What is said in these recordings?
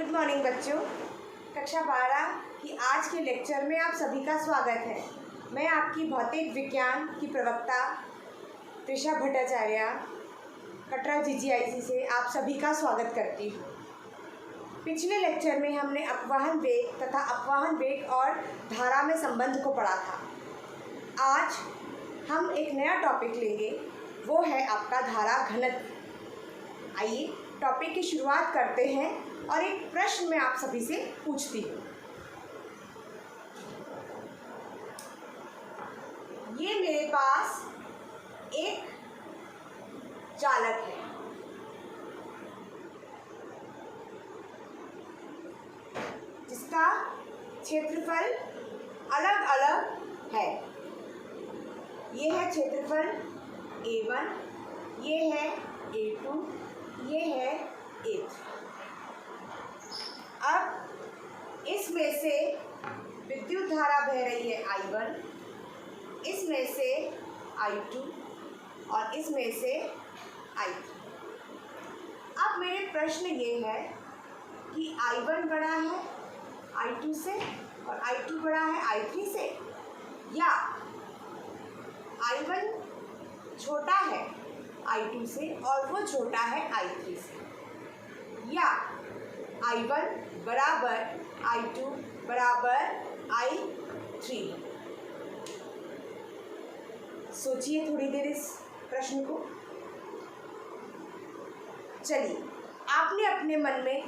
Good morning बच्चों। कक्षा 12 की आज के लेक्चर में आप सभी का स्वागत है। मैं आपकी भौतिक विज्ञान की प्रवक्ता त्रिशा भट्टाचार्य कटरा GGIC से आप सभी का स्वागत करती हूँ। पिछले लेक्चर में हमने अपवहन वेग तथा अपवहन वेग और धारा में संबंध को पढ़ा था। आज हम एक नया टॉपिक लेंगे, वो है आपका धारा घनत्व। आइए टॉपिक की शुरुआत करते हैं और एक प्रश्न मैं आप सभी से पूछती हूँ। ये मेरे पास एक चालक है, जिसका क्षेत्रफल अलग अलग है। ये है क्षेत्रफल A1, ये है A2, ये है A3। अब इसमें से विद्युत धारा बह रही है I1, इसमें से I2 और इसमें से I3। अब मेरे प्रश्न ये है कि I1 बड़ा है I2 से और I2 बड़ा है I3 से, या I1 छोटा है I2 से और वो छोटा है I3 से, या I1 बराबर I2 बराबर I3। सोचिए थोड़ी देर इस प्रश्न को। चलिए, आपने अपने मन में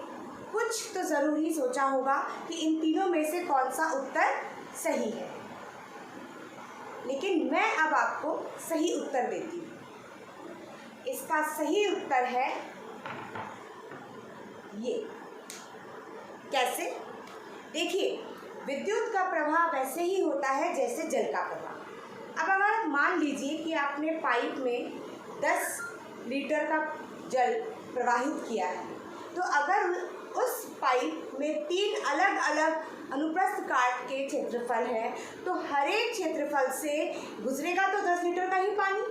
कुछ तो ज़रूर ही सोचा होगा कि इन तीनों में से कौन सा उत्तर सही है, लेकिन मैं अब आपको सही उत्तर देती हूँ। इसका सही उत्तर है ये। कैसे? देखिए, विद्युत का प्रवाह वैसे ही होता है जैसे जल का प्रवाह। अब अगर मान लीजिए कि आपने पाइप में 10 लीटर का जल प्रवाहित किया है, तो अगर उस पाइप में 3 अलग अलग अनुप्रस्थ काट के क्षेत्रफल है, तो हर एक क्षेत्रफल से गुजरेगा तो 10 लीटर का ही पानी।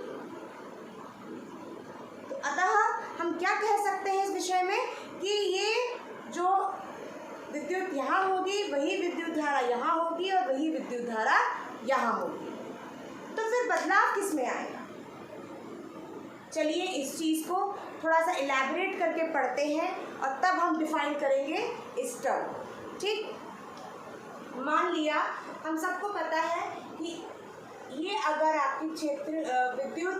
तो अतः हम क्या कह सकते हैं इस विषय में कि ये जो विद्युत यहाँ होगी वही विद्युत धारा यहाँ होगी और वही विद्युत धारा यहाँ होगी। तो फिर बदलाव किस में आएगा? चलिए इस चीज़ को थोड़ा सा इलैबोरेट करके पढ़ते हैं और तब हम डिफाइन करेंगे इस टर्म। ठीक, मान लिया हम सबको पता है कि ये अगर आपकी क्षेत्र विद्युत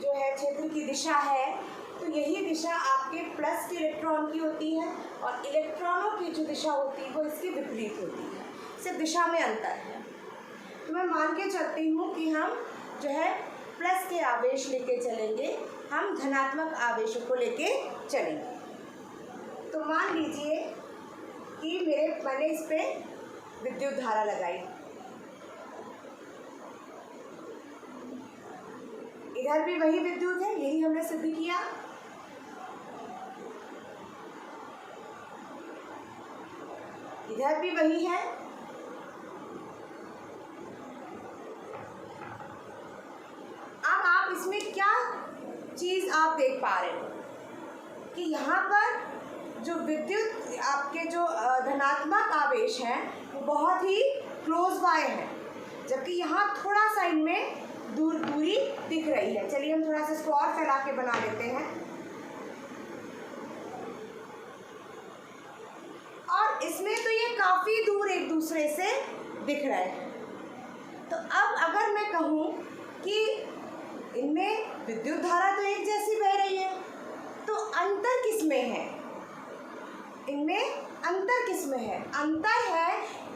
जो है क्षेत्र की दिशा है, तो यही दिशा आपके प्लस के इलेक्ट्रॉन की होती है और इलेक्ट्रॉनों की जो दिशा होती है वो इसकी विपरीत होती है। सिर्फ दिशा में अंतर है। तो मैं मान के चलती हूँ कि हम जो है प्लस के आवेश लेके चलेंगे, हम धनात्मक आवेशों को लेके चलेंगे। तो मान लीजिए कि मैंने इस पे विद्युत धारा लगाई, इधर भी वही विद्युत है, यही हमने सिद्ध किया। इधर भी वही है। अब आप इसमें क्या चीज़ आप देख पा रहे हो कि यहाँ पर जो विद्युत आपके जो धनात्मक आवेश हैं वो बहुत ही क्लोज बाय है, जबकि यहाँ थोड़ा सा इनमें दूरी दिख रही है। चलिए हम थोड़ा सा इसको और फैला के बना लेते हैं। और इसमें तो ये काफ़ी दूर एक दूसरे से दिख रहे हैं। तो अब अगर मैं कहूँ कि इनमें विद्युत धारा तो एक जैसी बह रही है, तो अंतर किस में है? इनमें अंतर किस में है? अंतर है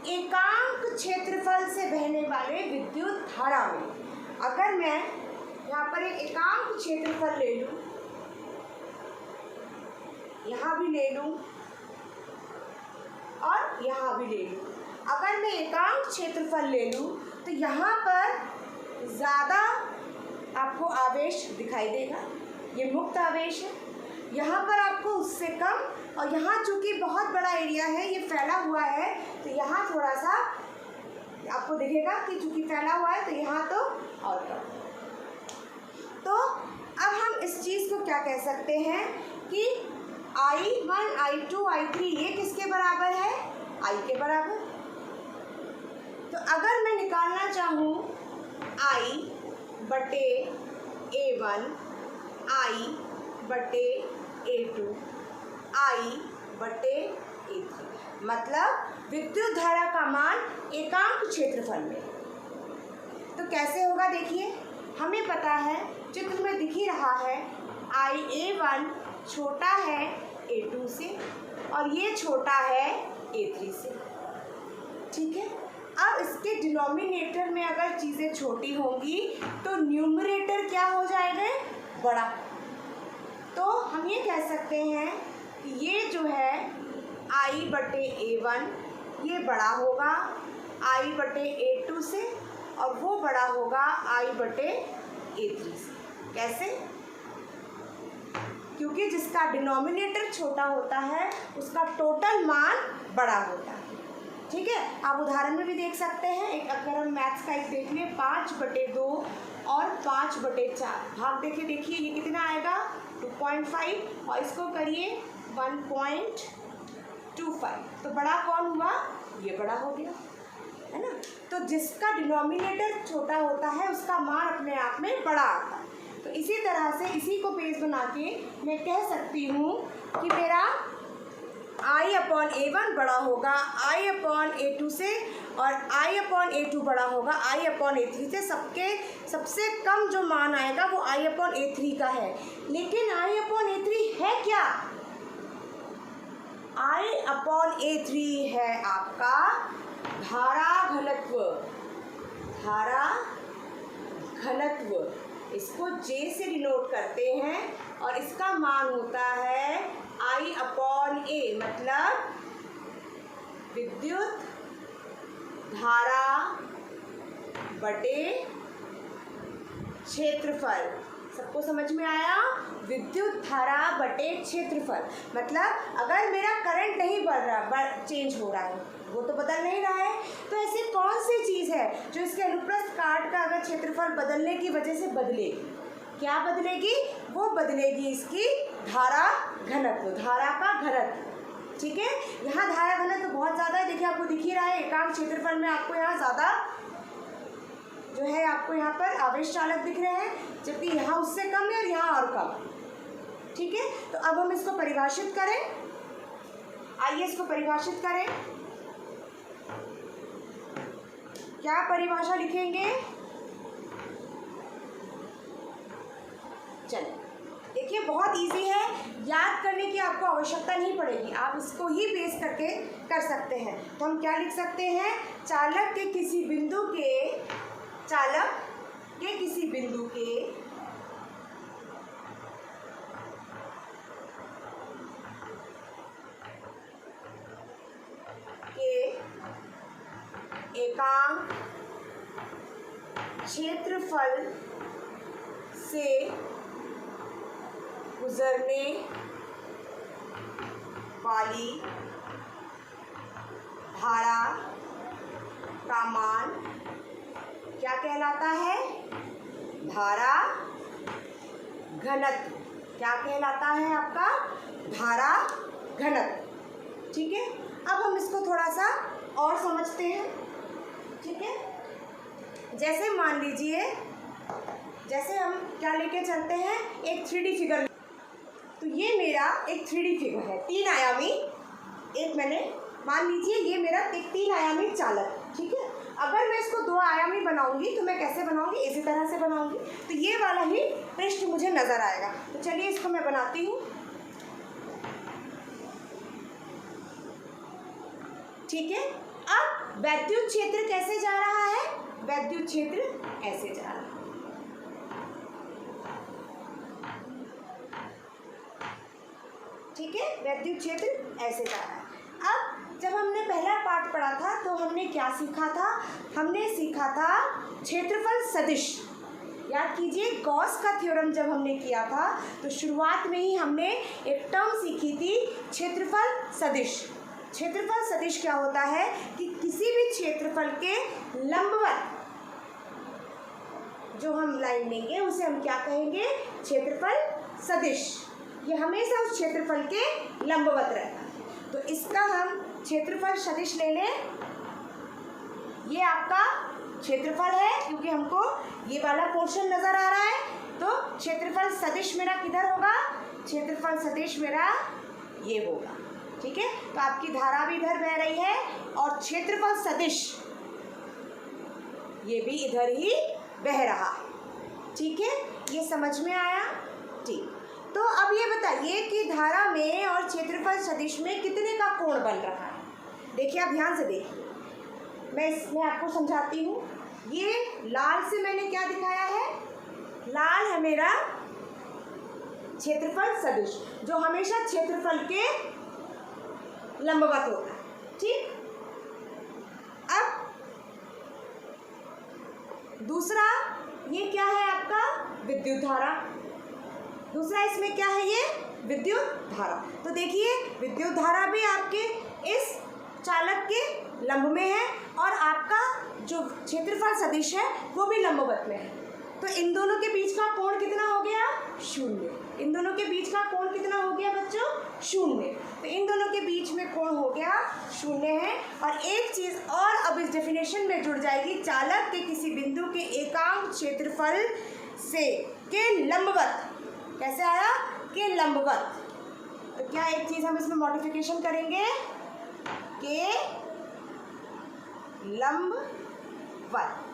एकांक क्षेत्रफल से बहने वाले विद्युत धारा में। अगर मैं यहाँ पर एक एकांक क्षेत्रफल ले लूँ, यहाँ भी ले लूँ और यहाँ भी ले लूँ, अगर मैं एकांक क्षेत्रफल ले लूँ तो यहाँ पर ज़्यादा आपको आवेश दिखाई देगा, ये मुक्त आवेश है। यहाँ पर आपको उससे कम, और यहाँ चूँकि बहुत बड़ा एरिया है, ये फैला हुआ है, तो यहाँ थोड़ा सा आपको दिखेगा कि चूँकि फैला हुआ है तो यहाँ तो और कम। तो अब हम इस चीज़ को क्या कह सकते हैं कि I1, I2, I3 ये किसके आई के बराबर। तो अगर मैं निकालना चाहूँ आई बटे A1, आई बटे A2, आई बटे A3, मतलब विद्युत धारा का मान एकांक क्षेत्रफल में। तो कैसे होगा देखिए, हमें पता है चित्र में दिख ही रहा है आई A1 छोटा है A2 से और ये छोटा है A3 से, ठीक है। अब इसके डिनोमिनेटर में अगर चीज़ें छोटी होंगी तो न्यूमरेटर क्या हो जाएगा, बड़ा। तो हम ये कह सकते हैं कि ये जो है आई बटे A1 ये बड़ा होगा आई बटे A2 से और वो बड़ा होगा आई बटे A3 से। कैसे? क्योंकि जिसका डिनोमिनेटर छोटा होता है उसका टोटल मान बड़ा होता है, ठीक है। आप उदाहरण में भी देख सकते हैं, एक अगर हम मैथ्स का एक देख लें 5/2 और 5/4 भाग देखिए ये कितना आएगा 2.5 और इसको करिए 1.25, तो बड़ा कौन हुआ, ये बड़ा हो गया, है ना। तो जिसका डिनोमिनेटर छोटा होता है उसका मान अपने आप में बड़ा आता है। तो इसी तरह से इसी को बेस बना के मैं कह सकती हूँ कि मेरा I/A1 बड़ा होगा I/A2 से और I/A2 बड़ा होगा I/A3 से। सबसे कम जो मान आएगा वो I/A3 का है। लेकिन I/A3 है क्या, I/A3 है आपका धारा घनत्व, इसको J से डिनोट करते हैं और इसका मान होता है I/A, मतलब विद्युत धारा बटे क्षेत्रफल। सबको समझ में आया, विद्युत धारा बटे क्षेत्रफल। मतलब अगर मेरा करंट नहीं बढ़ रहा, चेंज हो रहा है, वो तो बदल नहीं रहा है, तो ऐसी कौन सी चीज़ है जो इसके अनुप्रस्थ काट का अगर क्षेत्रफल बदलने की वजह से बदलेगी, क्या बदलेगी, वो बदलेगी इसकी धारा घनत्व, धारा का घनत्व, ठीक है। यहाँ धारा घनत्व बहुत ज़्यादा है, देखिए आपको दिख ही रहा है, एकांक क्षेत्रफल में आपको यहाँ ज़्यादा जो है आपको यहाँ पर आवेश चालक दिख रहे हैं, जबकि यहाँ उससे कम है और यहाँ और कम, ठीक है। तो अब हम इसको परिभाषित करें, आइए इसको परिभाषित करें। क्या परिभाषा लिखेंगे, चलिए देखिए बहुत इजी है, याद करने की आपको आवश्यकता नहीं पड़ेगी, आप इसको ही बेस करके कर सकते हैं। तो हम क्या लिख सकते हैं, चालक के किसी बिंदु के एकांक क्षेत्रफल से गुजरने वाली धारा का मान क्या कहलाता है, धारा घनत्व। क्या कहलाता है आपका, धारा घनत्व, ठीक है। अब हम इसको थोड़ा सा और समझते हैं, ठीक है। जैसे मान लीजिए, जैसे हम क्या लेके चलते हैं, एक 3D फिगर, तो ये मेरा एक 3D फिगर है, 3 आयामी, एक मैंने मान लीजिए ये मेरा एक 3 आयामी चालक, ठीक है। अगर मैं इसको 2 आयामी बनाऊंगी तो मैं कैसे बनाऊंगी, इसी तरह से बनाऊंगी, तो ये वाला ही पृष्ठ मुझे नजर आएगा। तो चलिए इसको मैं बनाती हूँ, ठीक है। अब वैद्युत क्षेत्र कैसे जा रहा है, वैद्युत क्षेत्र ऐसे जा रहा है, ठीक है, वैद्युत क्षेत्र ऐसे जा रहा है। अब जब हमने पहला पाठ पढ़ा था तो हमने क्या सीखा था, हमने सीखा था क्षेत्रफल सदिश। याद कीजिए, गॉस का थ्योरम जब हमने किया था तो शुरुआत में ही हमने एक टर्म सीखी थी, क्षेत्रफल सदिश। क्षेत्रफल सदिश क्या होता है कि किसी भी क्षेत्रफल के लंबवत जो हम लाइन लेंगे उसे हम क्या कहेंगे, क्षेत्रफल सदिश। ये हमेशा उस क्षेत्रफल के लंबवत रहता है। तो इसका हम क्षेत्रफल सदिश ले लें, ये आपका क्षेत्रफल है क्योंकि हमको ये वाला पोर्शन नजर आ रहा है, तो क्षेत्रफल सदिश मेरा किधर होगा, क्षेत्रफल सदिश मेरा ये होगा। ठीक है, तो आपकी धारा भी इधर बह रही है और क्षेत्रफल सदिश ये भी इधर ही बह रहा है। ठीक है, ये समझ में आया। ठीक, तो अब ये बताइए कि धारा में और क्षेत्रफल सदिश में कितने का कोण बन रहा है। देखिए, आप ध्यान से देखिए, मैं इसमें आपको समझाती हूँ। ये लाल से मैंने क्या दिखाया है, लाल है मेरा क्षेत्रफल सदिश जो हमेशा क्षेत्रफल के लंबवत होता है। ठीक, अब दूसरा ये क्या है आपका, विद्युत धारा। दूसरा इसमें क्या है, ये विद्युत धारा। तो देखिए, विद्युत धारा भी आपके इस चालक के लंब में है और आपका जो क्षेत्रफल सदिश है वो भी लंबवत में है। तो इन दोनों के बीच का कोण कितना हो गया, शून्य। इन दोनों के बीच का कोण कितना हो गया बच्चों, शून्य। तो इन दोनों के बीच में कोण हो गया शून्य है। और एक चीज़ और अब इस डेफिनेशन में जुड़ जाएगी, चालक के किसी बिंदु के एकांक क्षेत्रफल से के लंबवत। कैसे आया, के लंबवत। तो क्या एक चीज़ हम इसमें मॉडिफिकेशन करेंगे, के लंबवत।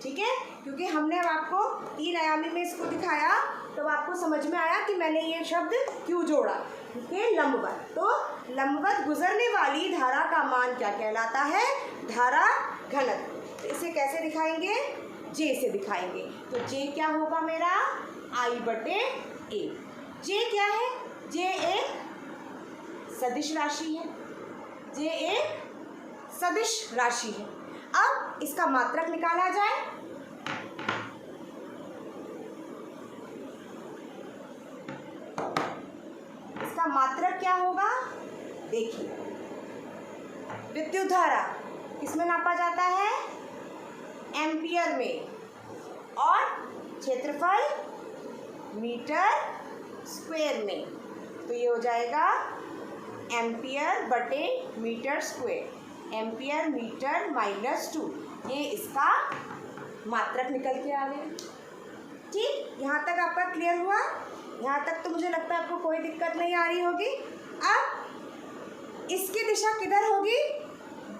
ठीक है, क्योंकि हमने अब आपको 3 आयामी में इसको दिखाया तो आपको समझ में आया कि मैंने ये शब्द क्यों जोड़ा, क्योंकि लंबवत। तो लंबवत गुजरने वाली धारा का मान क्या कहलाता है, धारा घनत्व। तो इसे कैसे दिखाएंगे, जे से दिखाएंगे। तो जे क्या होगा मेरा, I/A। जे क्या है, जे एक सदिश राशि है, जे एक सदिश राशि है। अब इसका मात्रक निकाला जाए। इसका मात्रक क्या होगा, देखिए, विद्युत धारा किसमें नापा जाता है, एम्पियर में, और क्षेत्रफल मीटर स्क्वायर में। तो ये हो जाएगा एम्पियर बटे मीटर स्क्वायर, एम्पियर मीटर -2। ये इसका मात्रक निकल के आ गया। ठीक, यहाँ तक आपका क्लियर हुआ। यहाँ तक तो मुझे लगता है आपको कोई दिक्कत नहीं आ रही होगी। अब इसकी दिशा किधर होगी,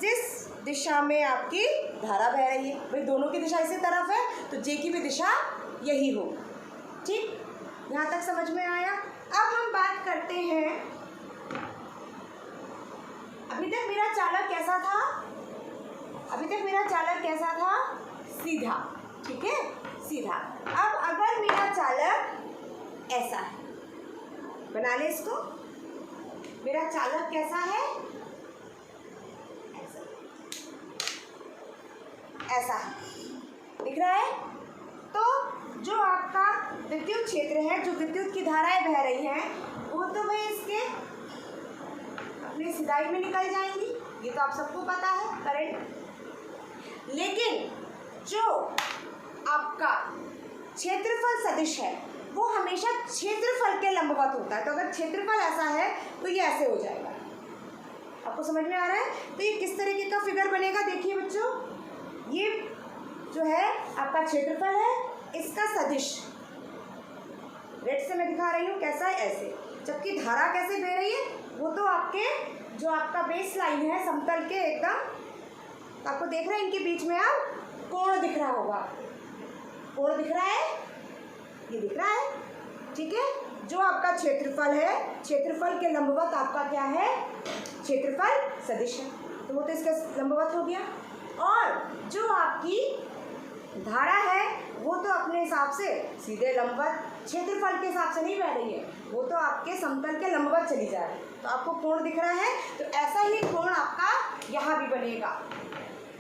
जिस दिशा में आपकी धारा बह रही है। भाई दोनों की दिशा इसी तरफ है तो जे की भी दिशा यही होगी। ठीक, यहाँ तक समझ में आया। अब हम बात करते हैं, अभी तक मेरा चालक कैसा था, अभी तक मेरा चालक कैसा था, सीधा। ठीक है, सीधा। अब अगर मेरा चालक ऐसा है, बना ले इसको, मेरा चालक कैसा है, ऐसा, ऐसा है, दिख रहा है। तो जो आपका विद्युत क्षेत्र है, जो विद्युत की धाराएं बह रही हैं, वो तो भाई इसके अपनी सिधाई में निकल जाएंगी, ये तो आप सबको पता है, करंट। लेकिन जो आपका क्षेत्रफल सदिश है वो हमेशा क्षेत्रफल के लंबवत होता है। तो अगर क्षेत्रफल ऐसा है तो ये ऐसे हो जाएगा। आपको समझ में आ रहा है। तो ये किस तरीके का फिगर बनेगा, देखिए बच्चों, ये जो है आपका क्षेत्रफल है, इसका सदिश रेड से मैं दिखा रही हूँ कैसा है, ऐसे। जबकि धारा कैसे बह रही है, वो तो आपके जो आपका बेस लाइन है समतल के एकदम, तो आपको देख रहे हैं इनके बीच में अब कोण दिख रहा होगा, कोण दिख रहा है, ये दिख रहा है। ठीक है, जो आपका क्षेत्रफल है, क्षेत्रफल के लंबवत आपका क्या है, क्षेत्रफल सदिश है, तो वो तो इसका लंबवत हो गया। और जो आपकी धारा है वो तो अपने हिसाब से सीधे लंबवत, क्षेत्रफल के हिसाब से नहीं बह रही है, वो तो आपके समतल के लंबवत चली जा रही है। तो आपको कोण दिख रहा है, तो ऐसा ही कोण आपका यहाँ भी बनेगा।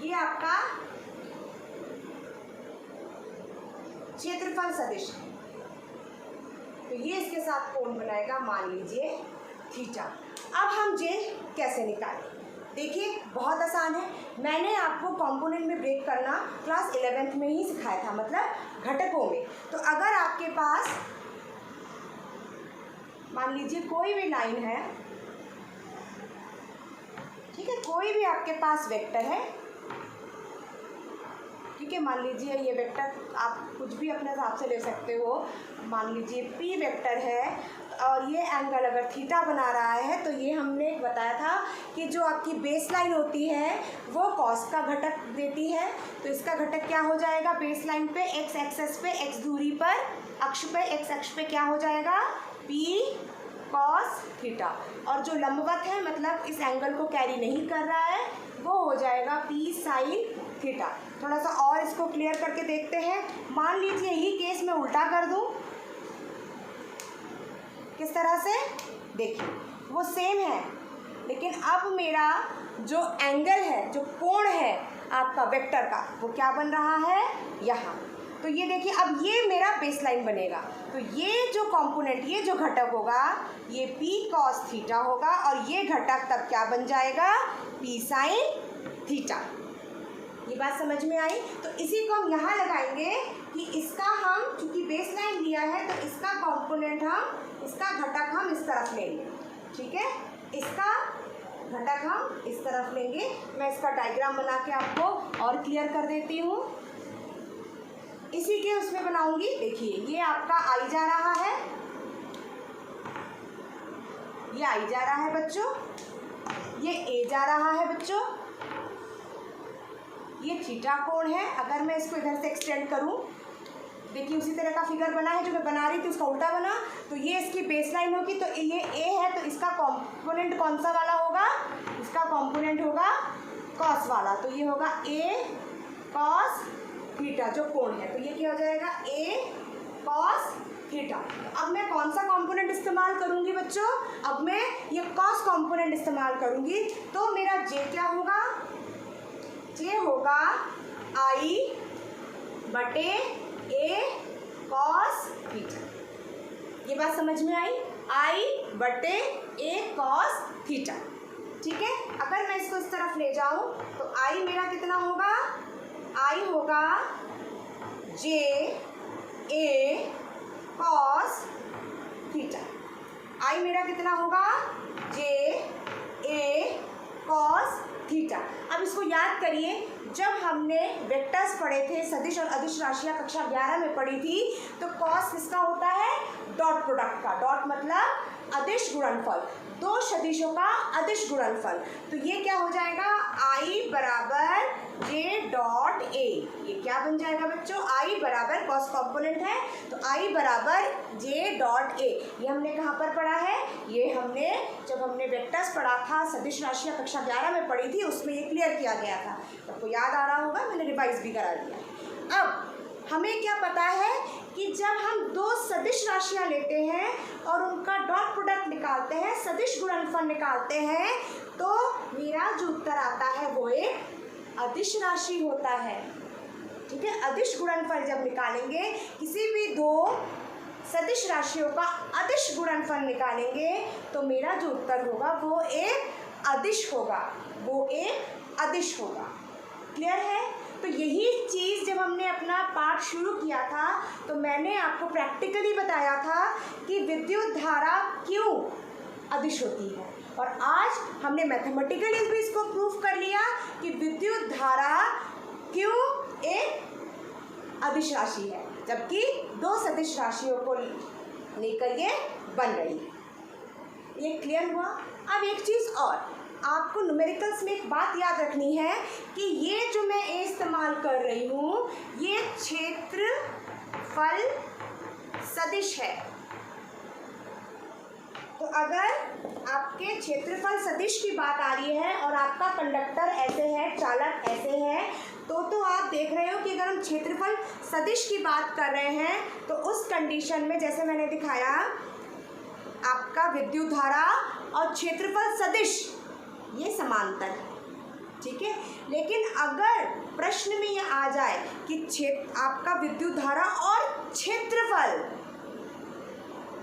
ये आपका क्षेत्रफल सदिश है, तो ये इसके साथ कोण बनाएगा, मान लीजिए थीटा। अब हम जे कैसे निकालें, देखिए बहुत आसान है। मैंने आपको कंपोनेंट में ब्रेक करना क्लास 11th में ही सिखाया था, मतलब घटकों में। तो अगर आपके पास मान लीजिए कोई भी लाइन है, कोई भी आपके पास वेक्टर है, ठीक है, मान लीजिए ये वेक्टर आप कुछ भी अपने हिसाब से ले सकते हो, मान लीजिए P वेक्टर है और ये एंगल अगर थीटा बना रहा है, तो ये हमने बताया था कि जो आपकी बेस लाइन होती है वो कॉस का घटक देती है। तो इसका घटक क्या हो जाएगा, बेस लाइन पे एक्स एक्सेस पे एक्स दूरी पर अक्ष पे एक्स अक्ष पे क्या हो जाएगा, P कॉस थीटा, और जो लंबवत है मतलब इस एंगल को कैरी नहीं कर रहा है वो हो जाएगा P साइन थीटा। थोड़ा सा और इसको क्लियर करके देखते हैं। मान लीजिए यही केस मैं उल्टा कर दूं, किस तरह से, देखिए वो सेम है, लेकिन अब मेरा जो एंगल है, जो कोण है आपका वेक्टर का, वो क्या बन रहा है यहाँ। तो ये देखिए अब ये मेरा बेसलाइन बनेगा, तो ये जो कंपोनेंट, ये जो घटक होगा ये P cos थीटा होगा, और ये घटक तब क्या बन जाएगा, P साइन थीटा। ये बात समझ में आई। तो इसी को हम यहाँ लगाएंगे कि इसका हम चूँकि बेस लाइन लिया है तो इसका कंपोनेंट हम, इसका घटक हम इस तरफ लेंगे, ठीक है, इसका घटक हम इस तरफ लेंगे। मैं इसका डायग्राम बना के आपको और क्लियर कर देती हूँ, इसी के उसमें बनाऊंगी। देखिए ये आपका आई जा रहा है, ये आई जा रहा है बच्चों, ये ए जा रहा है बच्चों, ये थीटा कोण है। अगर मैं इसको इधर से एक्सटेंड करूं, देखिए उसी तरह का फिगर बना है जो मैं बना रही थी, उसका उल्टा बना, तो ये इसकी बेस लाइन होगी, तो ये ए है, तो इसका कंपोनेंट कौन सा वाला होगा, इसका कंपोनेंट होगा कॉस वाला, तो ये होगा ए कॉस थीटा जो कोण है, तो ये क्या हो जाएगा, ए कॉस थीटा। अब मैं कौन सा कंपोनेंट इस्तेमाल करूंगी बच्चों, अब मैं ये कॉस कंपोनेंट इस्तेमाल करूंगी, तो मेरा जे क्या होगा, जे होगा आई बटे ए कॉस थीटा। ये बात समझ में आई, आई बटे ए कॉस थीटा, ठीक है। अगर मैं इसको इस तरफ ले जाऊं तो आई मेरा कितना होगा, आई होगा जे ए कॉस थीटा, आई मेरा कितना होगा, जे ए कॉस थीटा। अब इसको याद करिए, जब हमने वेक्टर्स पढ़े थे, सदिश और अदिश राशियाँ कक्षा 11 में पढ़ी थी, तो कॉस किसका होता है, डॉट प्रोडक्ट का, डॉट मतलब अदिश गुणनफल, दो सदिशों का अदिश गुणनफल। तो ये क्या हो जाएगा, आई बराबर जे डॉट ए, ये क्या बन जाएगा बच्चों, आई बराबर कॉस कंपोनेंट है तो आई बराबर जे डॉट ए। ये हमने कहाँ पर पढ़ा है, ये हमने जब हमने वेक्टर्स पढ़ा था, सदिश राशियाँ कक्षा 11 में पढ़ी थी, उसमें ये क्लियर किया गया था, आपको याद आ रहा होगा, मैंने रिवाइज भी करा दिया। अब हमें क्या पता है कि जब हम दो सदिश राशियाँ लेते हैं और उनका डॉट प्रोडक्ट निकालते हैं, सदिश गुणनफल निकालते हैं, तो मेरा जो उत्तर आता है वो एक अदिश राशि होता है, ठीक है। अदिश गुणनफल जब निकालेंगे, किसी भी दो सदिश राशियों का अदिश गुणनफल निकालेंगे, तो मेरा जो उत्तर होगा वो एक अदिश होगा, वो एक अदिश होगा। क्लियर है। तो यही चीज़ जब हमने अपना पाठ शुरू किया था तो मैंने आपको प्रैक्टिकली बताया था कि विद्युत धारा क्यों अदिश होती है, और आज हमने मैथमेटिकली भी इसको प्रूफ कर लिया कि विद्युत धारा क्यों एक अदिश राशि है, जबकि दो सदिश राशियों को लेकर ये बन रही है। ये क्लियर हुआ। अब एक चीज़ और, आपको न्यूमेरिकल्स में एक बात याद रखनी है कि ये जो मैं ए इस्तेमाल कर रही हूँ, ये क्षेत्रफल सदिश है। तो अगर आपके क्षेत्रफल सदिश की बात आ रही है और आपका कंडक्टर ऐसे है, चालक ऐसे है, तो आप देख रहे हो कि अगर हम क्षेत्रफल सदिश की बात कर रहे हैं तो उस कंडीशन में जैसे मैंने दिखाया, आपका विद्युत धारा और क्षेत्रफल सदिश ये समांतर है, ठीक है। लेकिन अगर प्रश्न में ये आ जाए कि आपका विद्युत धारा और क्षेत्रफल,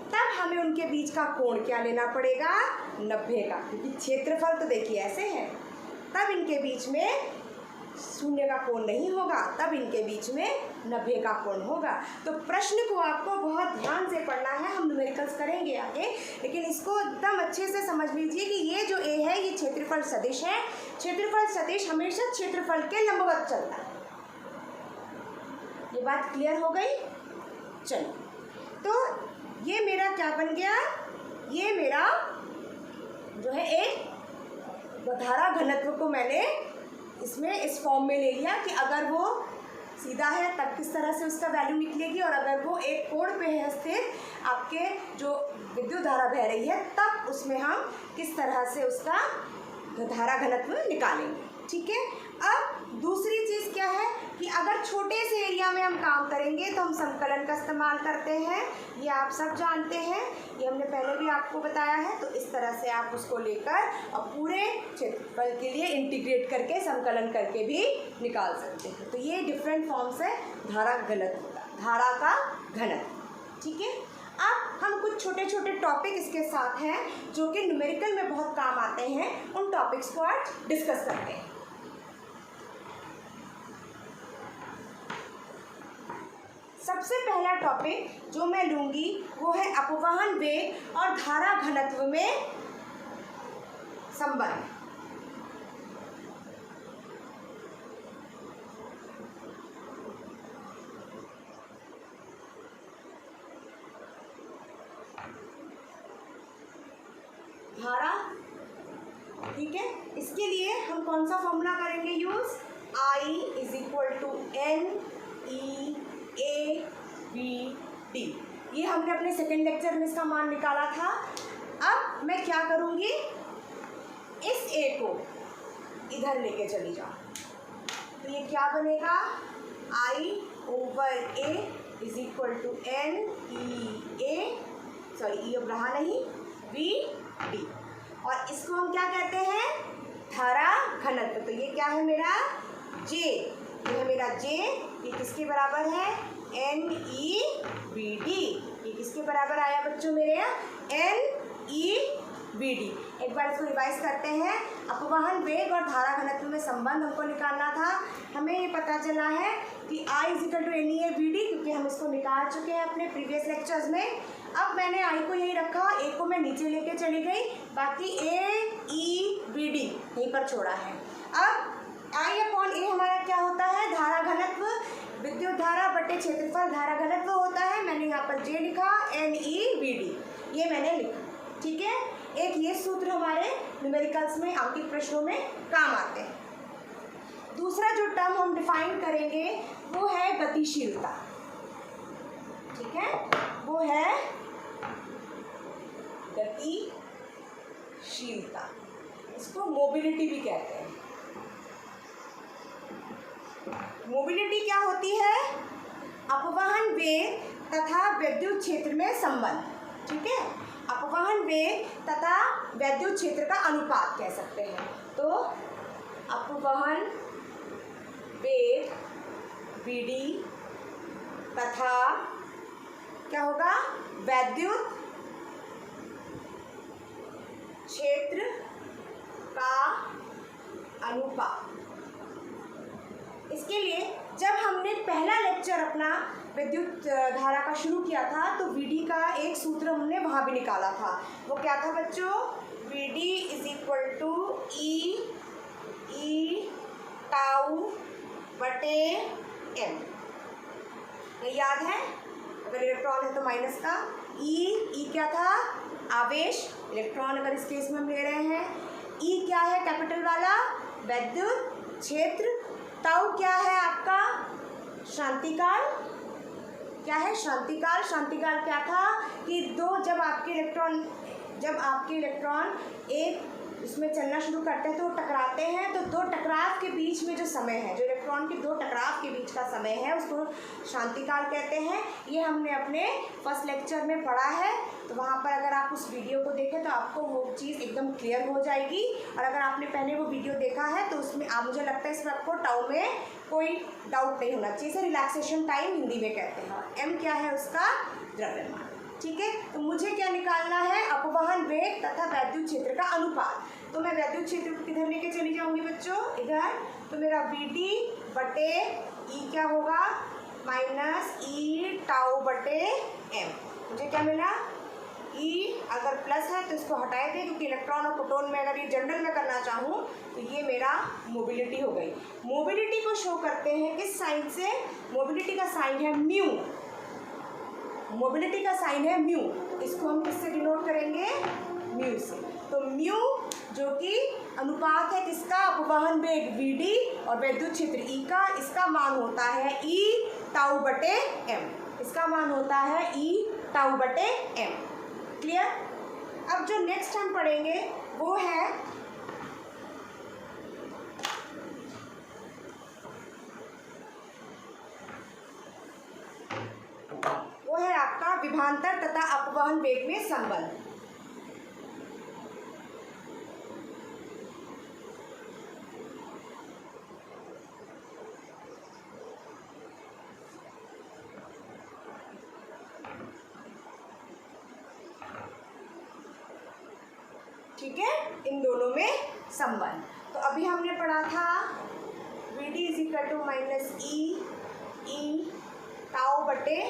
तब हमें उनके बीच का कोण क्या लेना पड़ेगा, 90 का, क्योंकि क्षेत्रफल तो देखिए ऐसे है, तब इनके बीच में शून्य का कोण नहीं होगा, तब इनके बीच में 90 का कोण होगा। तो प्रश्न को आपको बहुत ध्यान से पढ़ना है, हम न्यूमेरिकल्स करेंगे आगे, लेकिन इसको एकदम अच्छे से समझ लीजिए कि ये जो ए है ये क्षेत्रफल सदिश है। क्षेत्रफल सदिश हमेशा क्षेत्रफल के लंबवत चलता है। ये बात क्लियर हो गई? चलो, तो ये मेरा क्या बन गया, ये मेरा जो है एक धारा घनत्व को मैंने इसमें इस फॉर्म में ले लिया कि अगर वो सीधा है तब किस तरह से उसका वैल्यू निकलेगी, और अगर वो एक कोण पे है स्थिर, आपके जो विद्युत धारा बह रही है, तब उसमें हम किस तरह से उसका धारा घनत्व निकालेंगे। ठीक है। अब दूसरी चीज़ क्या है कि अगर छोटे से एरिया में हम काम करेंगे तो हम संकलन का इस्तेमाल करते हैं, ये आप सब जानते हैं, ये हमने पहले भी आपको बताया है। तो इस तरह से आप उसको लेकर और पूरे क्षेत्रफल के लिए इंटीग्रेट करके संकलन करके भी निकाल सकते हैं। तो ये डिफरेंट फॉर्म्स है धारा घनत्व का, धारा का घनत्व। ठीक है। अब हम कुछ छोटे छोटे टॉपिक इसके साथ हैं जो कि न्यूमेरिकल में बहुत काम आते हैं, उन टॉपिक्स को आज डिस्कस करते हैं। सबसे पहला टॉपिक जो मैं लूँगी वो है अपवहन वेग और धारा घनत्व में संबंध। धारा, ठीक है, इसके लिए हम कौन सा फॉर्मूला करेंगे यूज? I = NE/AVD। ये हमने अपने सेकेंड लेक्चर में इसका मान निकाला था। अब मैं क्या करूँगी, इस A को इधर लेके चली जाओ, तो ये क्या बनेगा, I/A = NEA, सॉरी E अब रहा नहीं, VD, और इसको हम क्या कहते हैं, धारा घनत्व। तो ये क्या है मेरा J, ये है मेरा J, ये किसके बराबर है, NEVD। ये किसके बराबर आया बच्चों मेरे, NEVD। एक बार इसको रिवाइज करते हैं। अपवहन वेग और धारा घनत्व में संबंध हमको निकालना था। हमें ये पता चला है कि I = NEAVD, क्योंकि हम इसको निकाल चुके हैं अपने प्रीवियस लेक्चर्स में। अब मैंने I को यही रखा, A को मैं नीचे लेके चली गई, बाकी AEVD यहीं पर छोड़ा है। अब I/A हमारा क्या होता है, धारा घनत्व, विद्युत धारा बटे क्षेत्रफल धारा घनत्व होता है। मैंने यहाँ पर J लिखा, NEVD ये मैंने लिखा। ठीक है। एक ये सूत्र हमारे न्यूमेरिकल्स में, अंकित प्रश्नों में काम आते हैं। दूसरा जो टर्म हम डिफाइन करेंगे वो है गतिशीलता। ठीक है, वो है गतिशीलता, इसको मोबिलिटी भी कहते हैं। मोबिलिटी क्या होती है, अपवहन वेग तथा विद्युत क्षेत्र में संबंध। ठीक है, अपवहन वेग तथा विद्युत क्षेत्र का अनुपात कह सकते हैं। तो अपवहन वेग VD तथा क्या होगा, विद्युत क्षेत्र का अनुपात। इसके लिए जब हमने पहला लेक्चर अपना विद्युत धारा का शुरू किया था तो VD का एक सूत्र हमने वहाँ भी निकाला था। वो क्या था बच्चों, VD = E/τ/m। याद है, अगर इलेक्ट्रॉन है तो माइनस का E क्या था, आवेश, इलेक्ट्रॉन अगर इस केस में हम ले रहे हैं। E क्या है, कैपिटल वाला, विद्युत क्षेत्र। टाउ क्या है आपका, शांतिकाल। क्या है, शांतिकाल। शांतिकाल क्या था कि जब आपके इलेक्ट्रॉन एक इसमें चलना शुरू करते हैं तो टकराते हैं, तो दो टकराव के बीच में जो समय है, जो इलेक्ट्रॉन के दो टकराव के बीच का समय है, उसको शांतिकाल कहते हैं। ये हमने अपने फर्स्ट लेक्चर में पढ़ा है, तो वहाँ पर अगर आप उस वीडियो को देखें तो आपको वो चीज़ एकदम क्लियर हो जाएगी। और अगर आपने पहले वो वीडियो देखा है तो उसमें मुझे लगता है इसमें आपको टाउ में कोई डाउट नहीं होना चाहिए। इसे रिलैक्सेशन टाइम हिंदी में कहते हैं। M क्या है, उसका द्रव्यमान। ठीक है, तो मुझे क्या निकालना है, अपवहन वेग तथा विद्युत क्षेत्र का अनुपात। तो मैं वैद्युत क्षेत्र को किधर लेके चली जाऊंगी बच्चों, इधर। तो मेरा VD बटे E क्या होगा, माइनस E टाउ बटे M। मुझे क्या मिला, E अगर प्लस है तो इसको हटाए थे, क्योंकि इलेक्ट्रॉन और प्रोटॉन में अगर ये जनरल में करना चाहूँ तो ये मेरा मोबिलिटी हो गई। मोबिलिटी को शो करते हैं किस साइन से, मोबिलिटी का साइन है म्यू, मोबिलिटी का साइन है म्यू। इसको हम किससे डिनोट करेंगे, म्यू से। तो म्यू जो कि अनुपात है किसका, अपवहन वेग VD और वैद्युत क्षेत्र E का, इसका मान होता है E टाउ बटे M, इसका मान होता है E टाउ बटे M। क्लियर। अब जो नेक्स्ट हम पढ़ेंगे वो है आपका विभवांतर तथा अपवहन वेग में संबंध। ठीक है, इन दोनों में संबंध। तो अभी हमने पढ़ा था VD is equal to minus E tau बटे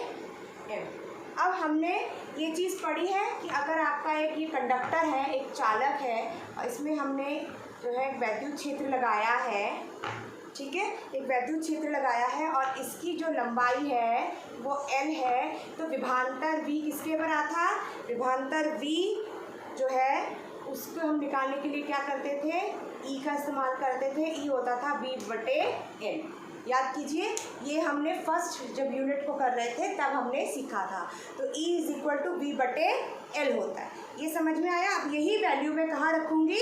M। अब हमने ये चीज़ पढ़ी है कि अगर आपका एक ये कंडक्टर है, एक चालक है, और इसमें हमने जो है वैद्युत क्षेत्र लगाया है, ठीक है, एक वैद्युत क्षेत्र लगाया है और इसकी जो लंबाई है वो L है, तो विभवांतर V किसके बराबर था, विभवांतर V जो है उसको हम निकालने के लिए क्या करते थे, E का इस्तेमाल करते थे। E होता था V बटे L। याद कीजिए, ये हमने फर्स्ट जब यूनिट को कर रहे थे तब हमने सीखा था। तो E is equal to V बटे L होता है। ये समझ में आया। अब यही वैल्यू मैं कहाँ रखूँगी,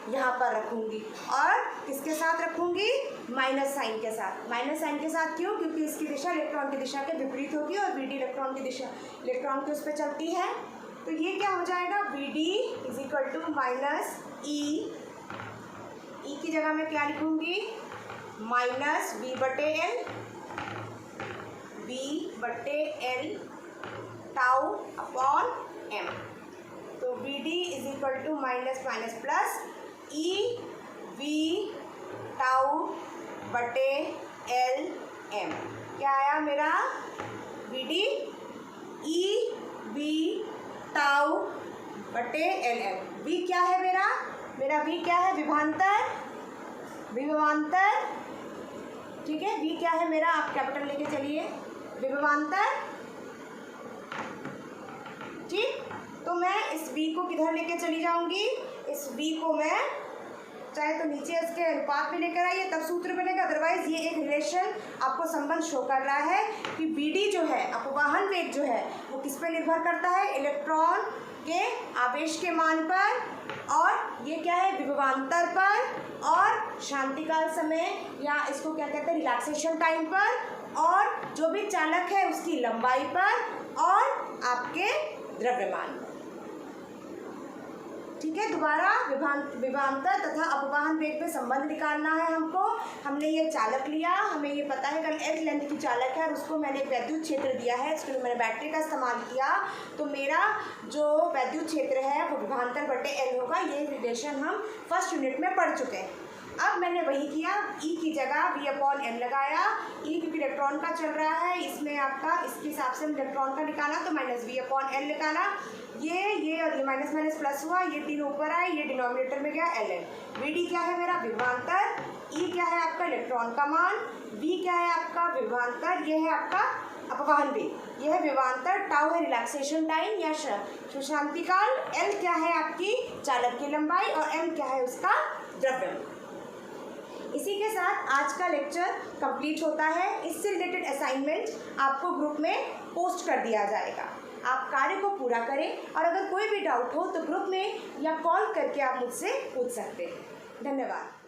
यहाँ पर रखूँगी, और किसके साथ रखूँगी, माइनस साइन के साथ। माइनस साइन के साथ क्यों, क्योंकि इसकी दिशा इलेक्ट्रॉन की दिशा के विपरीत होगी और VD इलेक्ट्रॉन की दिशा इलेक्ट्रॉन की उस पर चलती है। तो ये क्या हो जाएगा, VD is equal to minus E की जगह मैं क्या लिखूँगी, माइनस V बटे L टाउ अपॉन M। तो VD is equal to minus minus plus V tau बटे L M। क्या आया मेरा, VD V टाउ बटे LM। V क्या है मेरा V क्या है, विभवांतर, ठीक है। V क्या है मेरा, आप कैपिटल लेके चलिए, विभवांतर, ठीक। तो मैं इस V को किधर लेके चली जाऊंगी, इस V को मैं चाहे तो नीचे इसके अनुपात में लेकर आइए, तब सूत्र बनेगा। अदरवाइज ये एक रिलेशन आपको संबंध शो कर रहा है कि VD जो है, अपवहन वेग जो है, वो किस पे निर्भर करता है, इलेक्ट्रॉन के आवेश के मान पर, और ये क्या है, विभवांतर पर, और शांतिकाल समय या इसको क्या कहते हैं, रिलैक्सेशन टाइम पर, और जो भी चालक है उसकी लंबाई पर, और आपके द्रव्यमान पर। ठीक है, दोबारा विभवांतर तथा अपवहन वेग में संबंध निकालना है हमको। हमने ये चालक लिया, हमें ये पता है कि L लेंथ की चालक है और उसको मैंने एक वैद्युत क्षेत्र दिया है, इसके लिए मैंने बैटरी का इस्तेमाल किया। तो मेरा जो वैद्युत क्षेत्र है वो विभवांतर बटे L होगा। ये रिलेशन हम फर्स्ट यूनिट में पढ़ चुके हैं। अब मैंने वही किया, E की जगह V अपॉन M लगाया। E क्योंकि इलेक्ट्रॉन का चल रहा है, इसमें आपका इसके हिसाब से इलेक्ट्रॉन का निकाला, तो माइनस V अपॉन L निकाला। ये और ये माइनस माइनस प्लस हुआ, ये तीन ऊपर आए, ये डिनोमिनेटर में गया Ln। VD क्या है मेरा, विभवांतर, E क्या है आपका इलेक्ट्रॉन का मान, V क्या है आपका विभवांतर, ये है आपका अपवहन वेग, यह है विभवांतर, टाउ है रिलैक्सेशन टाइम या शांतिकाल, L क्या है आपकी चालक की लंबाई, और M क्या है उसका द्रव्यमान। इसी के साथ आज का लेक्चर कंप्लीट होता है। इससे रिलेटेड असाइनमेंट आपको ग्रुप में पोस्ट कर दिया जाएगा। आप कार्य को पूरा करें, और अगर कोई भी डाउट हो तो ग्रुप में या कॉल करके आप मुझसे पूछ सकते हैं। धन्यवाद।